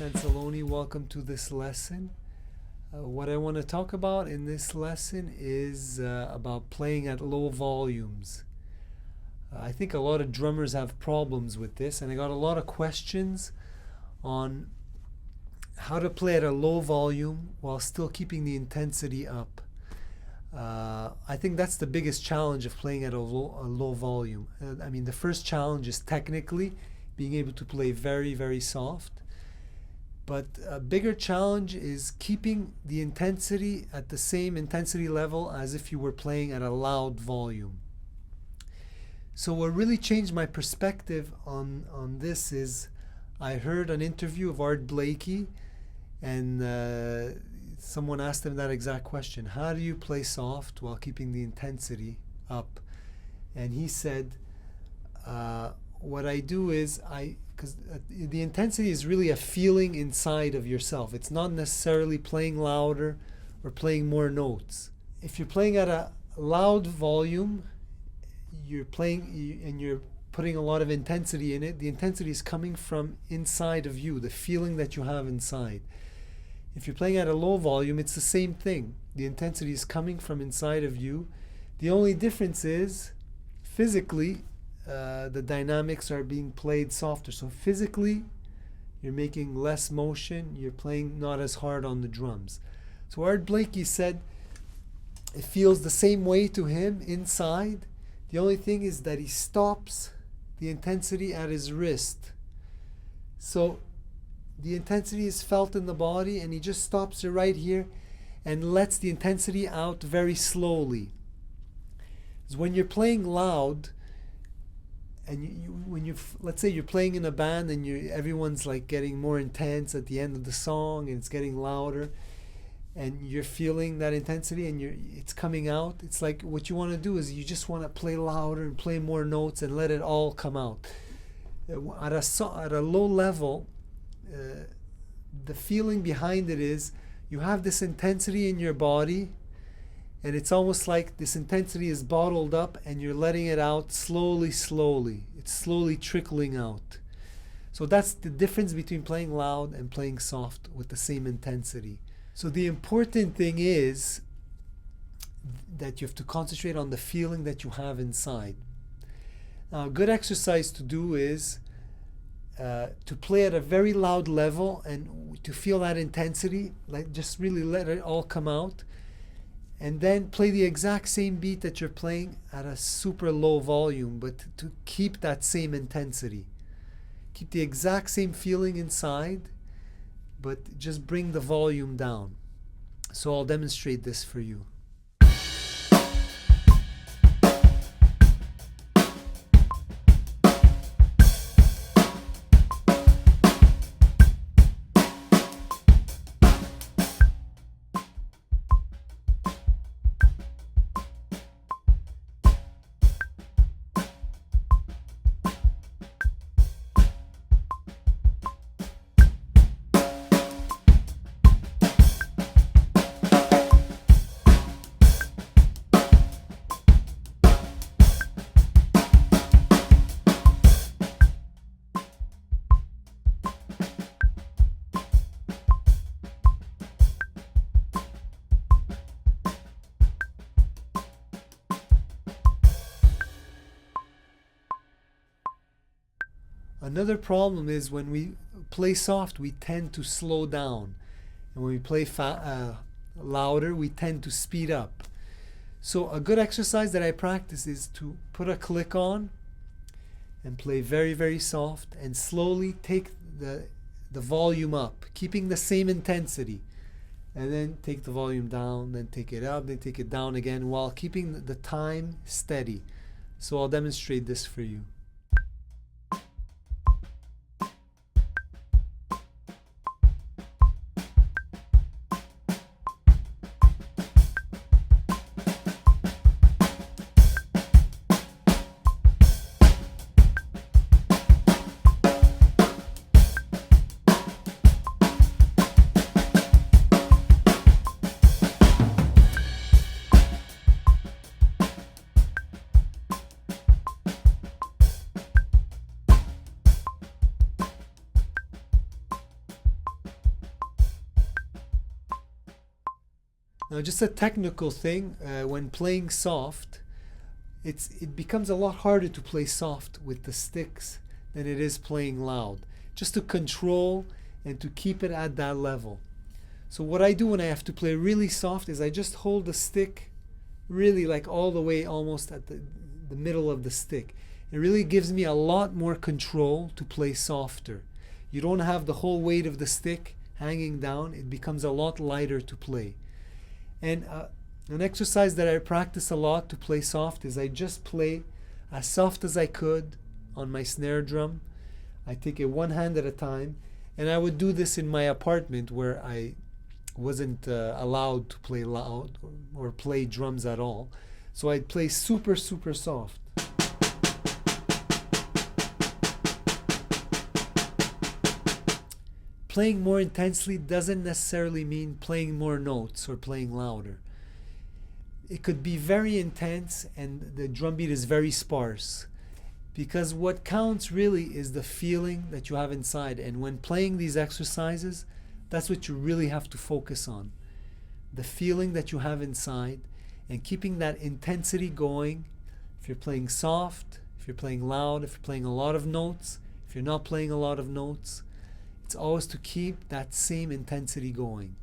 Anzalone. Welcome to this lesson. What I want to talk about in this lesson is about playing at low volumes. I think a lot of drummers have problems with this, and I got a lot of questions on how to play at a low volume while still keeping the intensity up. I think that's the biggest challenge of playing at a low volume. The first challenge is technically being able to play very, very soft. But a bigger challenge is keeping the intensity at the same intensity level as if you were playing at a loud volume. So what really changed my perspective on this is I heard an interview of Art Blakey, and someone asked him that exact question. How do you play soft while keeping the intensity up? And he said, what I do is because the intensity is really a feeling inside of yourself. It's not necessarily playing louder or playing more notes. If you're playing at a loud volume, you're playing and you're putting a lot of intensity in it. The intensity is coming from inside of you, the feeling that you have inside. If you're playing at a low volume, it's the same thing. The intensity is coming from inside of you. The only difference is physically, the dynamics are being played softer. So physically, you're making less motion. You're playing not as hard on the drums. So Art Blakey said it feels the same way to him inside. The only thing is that he stops the intensity at his wrist. So the intensity is felt in the body, and he just stops it right here and lets the intensity out very slowly. Because when you're playing loud, and let's say you're playing in a band and everyone's like getting more intense at the end of the song, and it's getting louder, and you're feeling that intensity, and it's coming out. It's like what you want to do is you just want to play louder and play more notes and let it all come out. At a low level, the feeling behind it is you have this intensity in your body, and it's almost like this intensity is bottled up and you're letting it out slowly. It's slowly trickling out. So that's the difference between playing loud and playing soft with the same intensity. So the important thing is that you have to concentrate on the feeling that you have inside. Now, a good exercise to do is to play at a very loud level and to feel that intensity, like just really let it all come out. And then play the exact same beat that you're playing at a super low volume, but to keep that same intensity. Keep the exact same feeling inside, but just bring the volume down. So I'll demonstrate this for you. Another problem is when we play soft, we tend to slow down. And when we play louder, we tend to speed up. So a good exercise that I practice is to put a click on and play very, very soft and slowly take the volume up, keeping the same intensity. And then take the volume down, then take it up, then take it down again while keeping the time steady. So I'll demonstrate this for you. Now, just a technical thing, when playing soft, it becomes a lot harder to play soft with the sticks than it is playing loud. Just to control and to keep it at that level. So what I do when I have to play really soft is I just hold the stick really like all the way almost at the middle of the stick. It really gives me a lot more control to play softer. You don't have the whole weight of the stick hanging down. It becomes a lot lighter to play. And an exercise that I practice a lot to play soft is I just play as soft as I could on my snare drum. I take it one hand at a time, and I would do this in my apartment where I wasn't allowed to play loud or play drums at all. So I'd play super, super soft. Playing more intensely doesn't necessarily mean playing more notes or playing louder. It could be very intense and the drum beat is very sparse, because what counts really is the feeling that you have inside. And when playing these exercises, that's what you really have to focus on. The feeling that you have inside and keeping that intensity going. If you're playing soft, if you're playing loud, if you're playing a lot of notes, if you're not playing a lot of notes, it's always to keep that same intensity going.